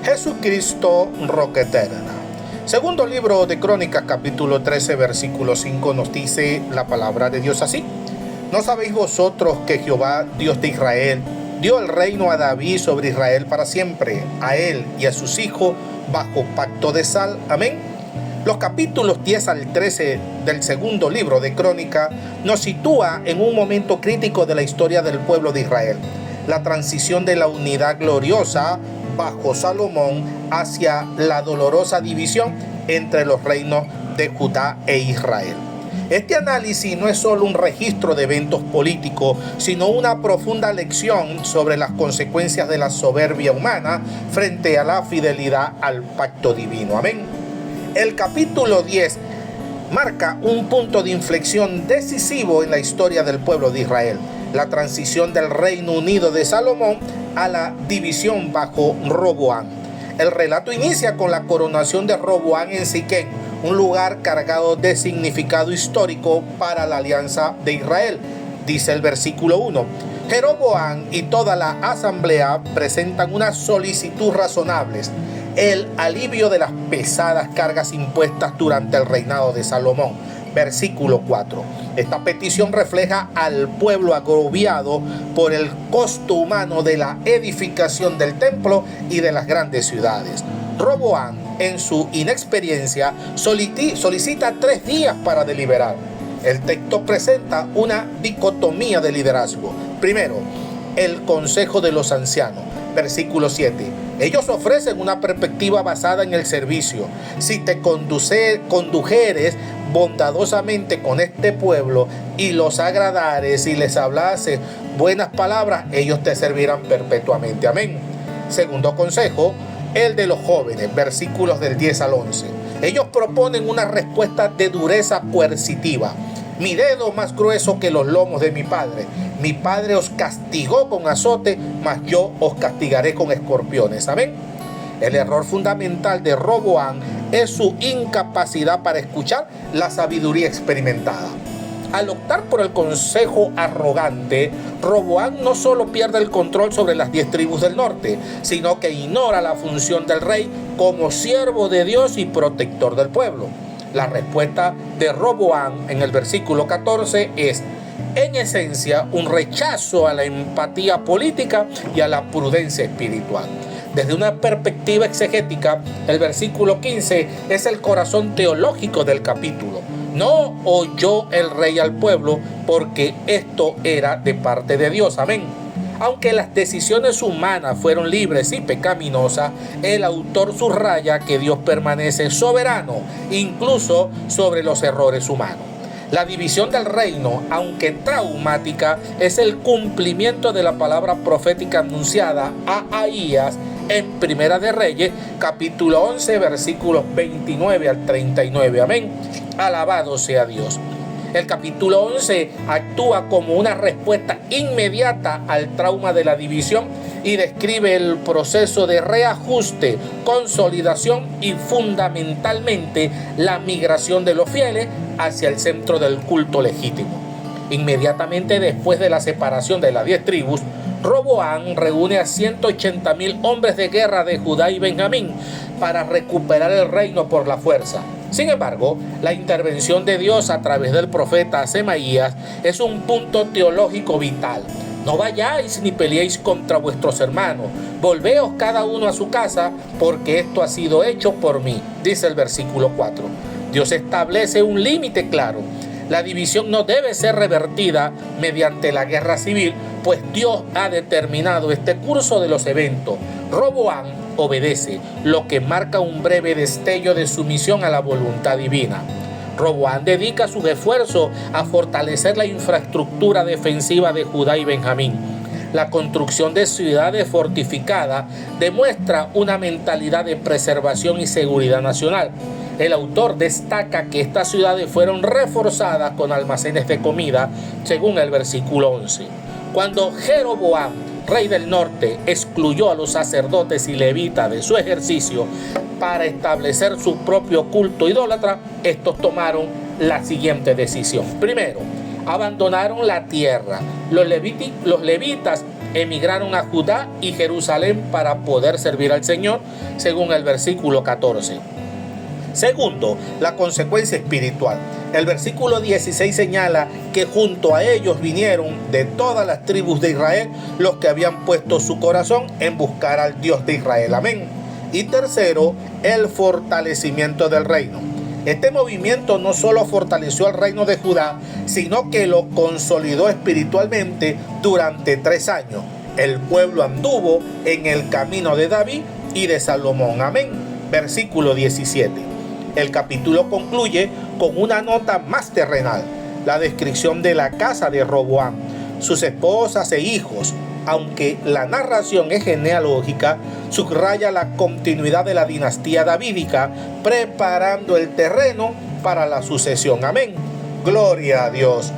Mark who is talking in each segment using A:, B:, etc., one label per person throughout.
A: Jesucristo, roca eterna. Segundo libro de Crónicas, capítulo 13, versículo 5, nos dice la palabra de Dios así: ¿No sabéis vosotros que Jehová, Dios de Israel, dio el reino a David sobre Israel para siempre, a él y a sus hijos, bajo pacto de sal? Amén. Los capítulos 10 al 13 del segundo libro de Crónicas nos sitúa en un momento crítico de la historia del pueblo de Israel, la transición de la unidad gloriosa bajo Salomón hacia la dolorosa división entre los reinos de Judá e Israel. Este análisis no es solo un registro de eventos políticos, sino una profunda lección sobre las consecuencias de la soberbia humana frente a la fidelidad al pacto divino. Amén. El capítulo 10 marca un punto de inflexión decisivo en la historia del pueblo de Israel, la transición del Reino Unido de Salomón a la división bajo Roboam. El relato inicia con la coronación de Roboam en Siquem, un lugar cargado de significado histórico para la alianza de Israel. Dice el versículo 1: Jeroboam y toda la asamblea presentan una solicitud razonable: el alivio de las pesadas cargas impuestas durante el reinado de Salomón. Versículo 4. Esta petición refleja al pueblo agobiado por el costo humano de la edificación del templo y de las grandes ciudades. Roboam, en su inexperiencia, solicita 3 días para deliberar. El texto presenta una dicotomía de liderazgo. Primero, el consejo de los ancianos. Versículo 7. Ellos ofrecen una perspectiva basada en el servicio. Si te condujeres bondadosamente con este pueblo y los agradares y les hablases buenas palabras, ellos te servirán perpetuamente. Amén. Segundo consejo, el de los jóvenes, versículos del 10 al 11. Ellos proponen una respuesta de dureza coercitiva. Mi dedo más grueso que los lomos de mi padre. Mi padre os castigó con azote, mas yo os castigaré con escorpiones. Amén. El error fundamental de Roboam es su incapacidad para escuchar la sabiduría experimentada. Al optar por el consejo arrogante, Roboam no solo pierde el control sobre las 10 tribus del norte, sino que ignora la función del rey como siervo de Dios y protector del pueblo. La respuesta de Roboam en el versículo 14 es, en esencia, un rechazo a la empatía política y a la prudencia espiritual. Desde una perspectiva exegética, el versículo 15 es el corazón teológico del capítulo. No oyó el rey al pueblo porque esto era de parte de Dios. Amén. Aunque las decisiones humanas fueron libres y pecaminosas, el autor subraya que Dios permanece soberano, incluso sobre los errores humanos. La división del reino, aunque traumática, es el cumplimiento de la palabra profética anunciada a Ahías en Primera de Reyes, capítulo 11, versículos 29 al 39. Amén. Alabado sea Dios. El capítulo 11 actúa como una respuesta inmediata al trauma de la división y describe el proceso de reajuste, consolidación y fundamentalmente la migración de los fieles hacia el centro del culto legítimo. Inmediatamente después de la separación de las 10 tribus, Roboam reúne a 180,000 hombres de guerra de Judá y Benjamín para recuperar el reino por la fuerza. Sin embargo, la intervención de Dios a través del profeta Semaías es un punto teológico vital. No vayáis ni peleéis contra vuestros hermanos, volveos cada uno a su casa, porque esto ha sido hecho por mí, dice el versículo 4. Dios establece un límite claro. La división no debe ser revertida mediante la guerra civil, pues Dios ha determinado este curso de los eventos. Roboam obedece, lo que marca un breve destello de sumisión a la voluntad divina. Roboam dedica sus esfuerzos a fortalecer la infraestructura defensiva de Judá y Benjamín. La construcción de ciudades fortificadas demuestra una mentalidad de preservación y seguridad nacional. El autor destaca que estas ciudades fueron reforzadas con almacenes de comida, según el versículo 11. Cuando Jeroboam, rey del norte, excluyó a los sacerdotes y levitas de su ejercicio para establecer su propio culto idólatra, estos tomaron la siguiente decisión. Primero, abandonaron la tierra. Los levitas emigraron a Judá y Jerusalén para poder servir al Señor, según el versículo 14. Segundo, la consecuencia espiritual. El versículo 16 señala que junto a ellos vinieron de todas las tribus de Israel los que habían puesto su corazón en buscar al Dios de Israel. Amén. Y tercero, el fortalecimiento del reino. Este movimiento no solo fortaleció al reino de Judá, sino que lo consolidó espiritualmente durante 3 años. El pueblo anduvo en el camino de David y de Salomón. Amén. Versículo 17. El capítulo concluye con una nota más terrenal, la descripción de la casa de Roboam, sus esposas e hijos. Aunque la narración es genealógica, subraya la continuidad de la dinastía davídica, preparando el terreno para la sucesión. Amén. Gloria a Dios.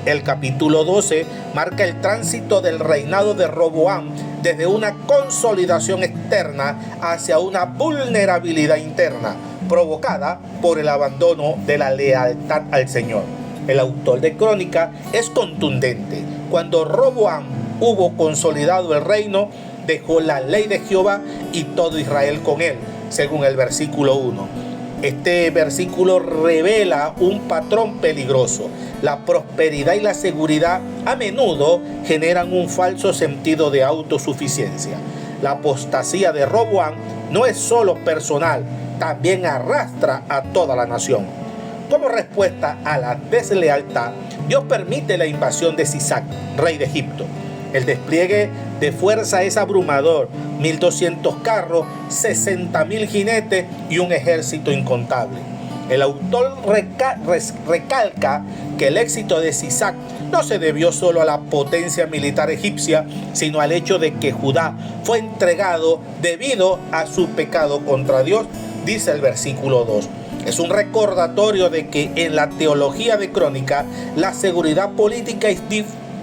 A: El capítulo 12 marca el tránsito del reinado de Roboam desde una consolidación externa hacia una vulnerabilidad interna, provocada por el abandono de la lealtad al Señor. El autor de Crónica es contundente. Cuando Roboam hubo consolidado el reino, dejó la ley de Jehová y todo Israel con él, según el versículo 1. Este versículo revela un patrón peligroso. La prosperidad y la seguridad a menudo generan un falso sentido de autosuficiencia. La apostasía de Roboam no es solo personal, también arrastra a toda la nación. Como respuesta a la deslealtad, Dios permite la invasión de Sisac, rey de Egipto. El despliegue de fuerza es abrumador: 1,200 carros, 60,000 jinetes y un ejército incontable. El autor recalca que el éxito de Sisac no se debió solo a la potencia militar egipcia, sino al hecho de que Judá fue entregado debido a su pecado contra Dios, dice el versículo 2. Es un recordatorio de que en la teología de Crónica la seguridad política es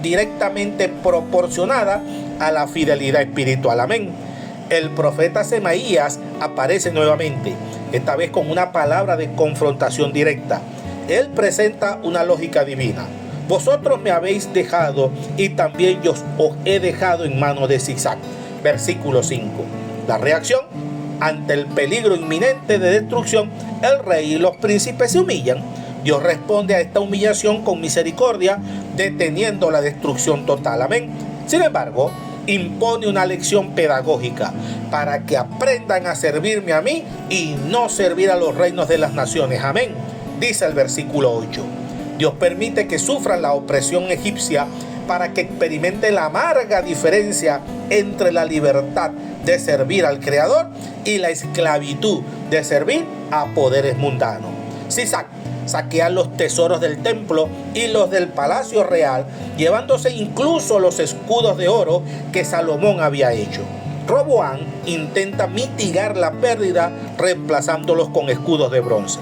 A: directamente proporcionada a la fidelidad espiritual. Amén. El profeta Semaías aparece nuevamente, esta vez con una palabra de confrontación directa. Él presenta una lógica divina. Vosotros me habéis dejado y también yo os he dejado en manos de Sisac. Versículo 5. La reacción: ante el peligro inminente de destrucción, el rey y los príncipes se humillan. Dios responde a esta humillación con misericordia, deteniendo la destrucción total. Amén. Sin embargo, impone una lección pedagógica para que aprendan a servirme a mí y no servir a los reinos de las naciones. Amén. Dice el versículo 8. Dios permite que sufran la opresión egipcia para que experimenten la amarga diferencia entre la libertad de servir al Creador y la esclavitud de servir a poderes mundanos. Sisac saquea los tesoros del templo y los del palacio real, llevándose incluso los escudos de oro que Salomón había hecho. Roboam intenta mitigar la pérdida reemplazándolos con escudos de bronce.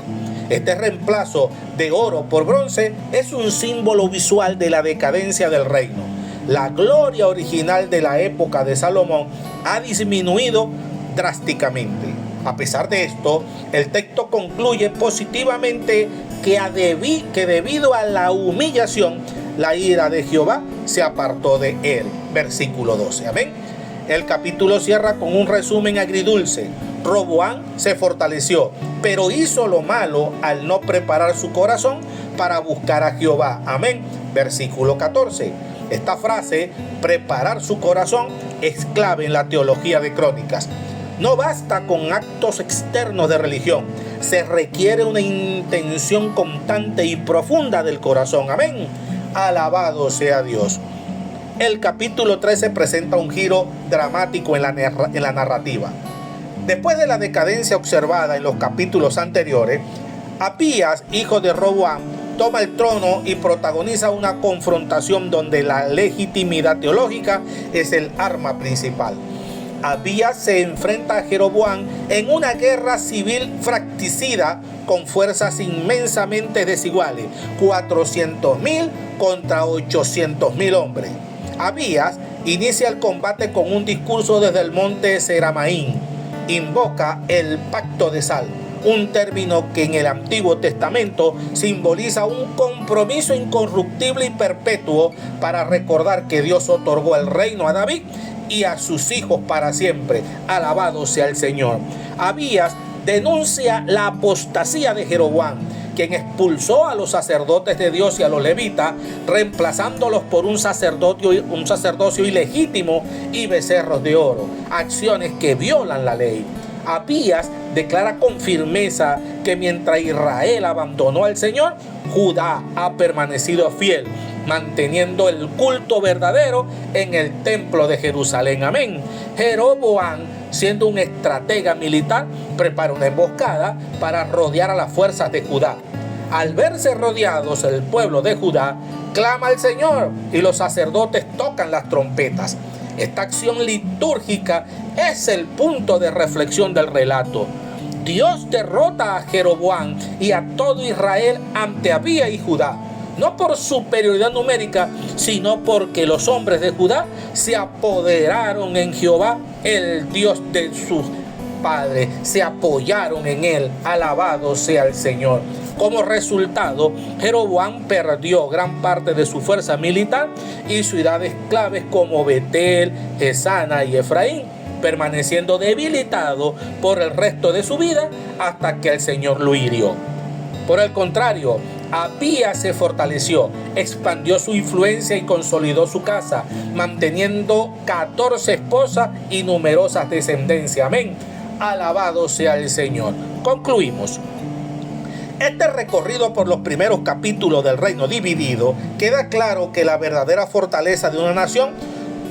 A: Este reemplazo de oro por bronce es un símbolo visual de la decadencia del reino. La gloria original de la época de Salomón ha disminuido drásticamente. A pesar de esto, el texto concluye positivamente que debido a la humillación, la ira de Jehová se apartó de él. Versículo 12. Amén. El capítulo cierra con un resumen agridulce. Roboam se fortaleció, pero hizo lo malo al no preparar su corazón para buscar a Jehová. Amén. Versículo 14. Esta frase, preparar su corazón, es clave en la teología de Crónicas. No basta con actos externos de religión, se requiere una intención constante y profunda del corazón. Amén. Alabado sea Dios. El capítulo 13 presenta un giro dramático en la narrativa. Después de la decadencia observada en los capítulos anteriores, Abías, hijo de Roboam, toma el trono y protagoniza una confrontación donde la legitimidad teológica es el arma principal. Abías se enfrenta a Jeroboam en una guerra civil fratricida con fuerzas inmensamente desiguales, 400,000 contra 800,000 hombres. Abías inicia el combate con un discurso desde el monte Seramaín. Invoca el pacto de sal, un término que en el Antiguo Testamento simboliza un compromiso incorruptible y perpetuo para recordar que Dios otorgó el reino a David y a sus hijos para siempre. Alabado sea el Señor. Abías denuncia la apostasía de Jeroboam, quien expulsó a los sacerdotes de Dios y a los levitas, reemplazándolos por un sacerdocio ilegítimo y becerros de oro, acciones que violan la ley. Abías declara con firmeza que mientras Israel abandonó al Señor, Judá ha permanecido fiel, manteniendo el culto verdadero en el templo de Jerusalén. Amén. Jeroboam, siendo un estratega militar, prepara una emboscada para rodear a las fuerzas de Judá. Al verse rodeados, el pueblo de Judá clama al Señor y los sacerdotes tocan las trompetas. Esta acción litúrgica es el punto de reflexión del relato. Dios derrota a Jeroboam y a todo Israel ante Abías y Judá, no por superioridad numérica, sino porque los hombres de Judá se apoderaron en Jehová, el Dios de sus padres, se apoyaron en él. Alabado sea el Señor. Como resultado, Jeroboam perdió gran parte de su fuerza militar y ciudades claves como Betel, Gesana y Efraín, permaneciendo debilitado por el resto de su vida hasta que el Señor lo hirió. Por el contrario, Abías se fortaleció, expandió su influencia y consolidó su casa, manteniendo 14 esposas y numerosas descendencias. Amén. Alabado sea el Señor. Concluimos. Este recorrido por los primeros capítulos del reino dividido, queda claro que la verdadera fortaleza de una nación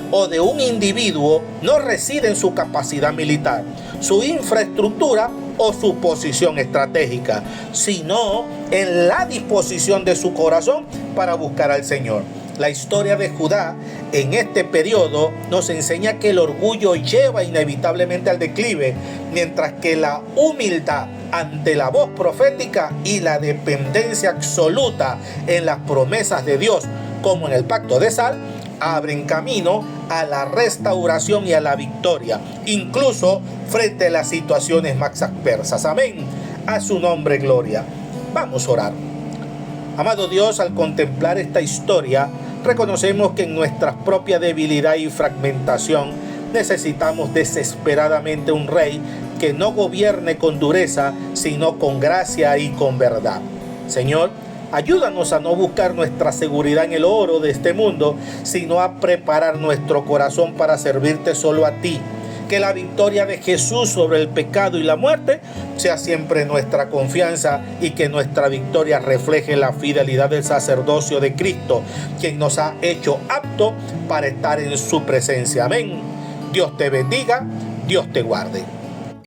A: o de un individuo no reside en su capacidad militar, su infraestructura o su posición estratégica, sino en la disposición de su corazón para buscar al Señor. La historia de Judá en este periodo nos enseña que el orgullo lleva inevitablemente al declive, mientras que la humildad ante la voz profética y la dependencia absoluta en las promesas de Dios, como en el pacto de sal, abren camino a la restauración y a la victoria, incluso frente a las situaciones más adversas. Amén. A su nombre, gloria. Vamos a orar. Amado Dios, al contemplar esta historia, reconocemos que en nuestra propia debilidad y fragmentación necesitamos desesperadamente un rey que no gobierne con dureza, sino con gracia y con verdad. Señor, ayúdanos a no buscar nuestra seguridad en el oro de este mundo, sino a preparar nuestro corazón para servirte solo a ti. Que la victoria de Jesús sobre el pecado y la muerte sea siempre nuestra confianza y que nuestra victoria refleje la fidelidad del sacerdocio de Cristo, quien nos ha hecho apto para estar en su presencia. Amén. Dios te bendiga, Dios te guarde.